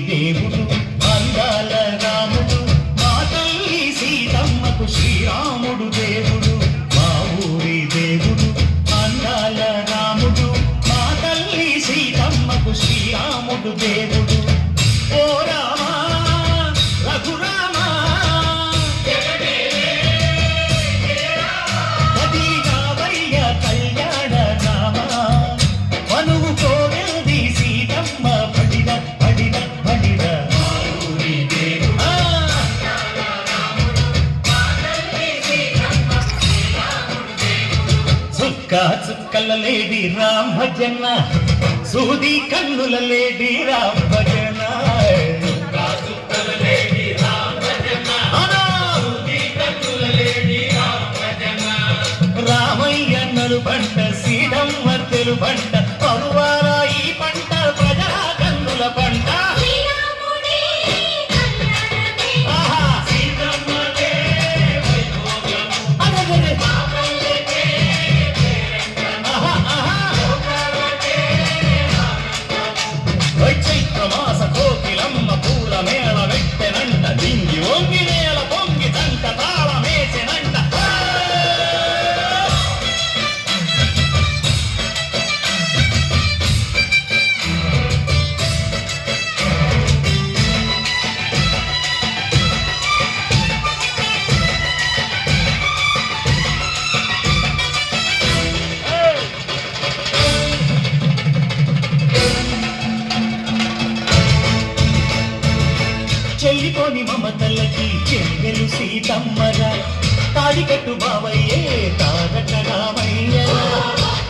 దేవుడు అందాల రాముడు మా తల్లి సీతమ్మకు శ్రీరాముడు దేవుడు మా ఊరి దేవుడు అందాల రాముడు మా తల్లి సీతమ్మకు శ్రీరాముడు దేవుడు ఓ రామా రఘురామా కదిగావయ్య కళ్యాణ రామా మనువు కోవెల్ది సీతమ్మ పడిన చుక్కల లేడి రామ్ భజన సూది కన్నుల లేడి రామ్ భజన రామయ్య నలుబంట సీతమ్మ తెలుబంట పరువాల ఈ పంట ప్రజా కన్నుల పంట చైత్రమాస కోకిలమ్మ పూల మేళ వెట్టెనంట దింగి వంగి నేల పొంగి తంట తాళమేసెనంట చెల్లిపోని మమతలకి చెల్లెలు సీతమ్మరా తాడికట్టు బావయ్యే తారక రామయ్యరా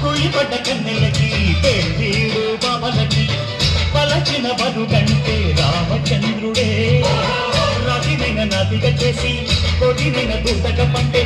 కుళ్ళిపడ్డ కన్నెలకి పెళ్ళీడు బావలకి పలచిన బరుగంటే రామచంద్రుడే రతినైన నదిగా చేసి కొడినైన దూతక పంటే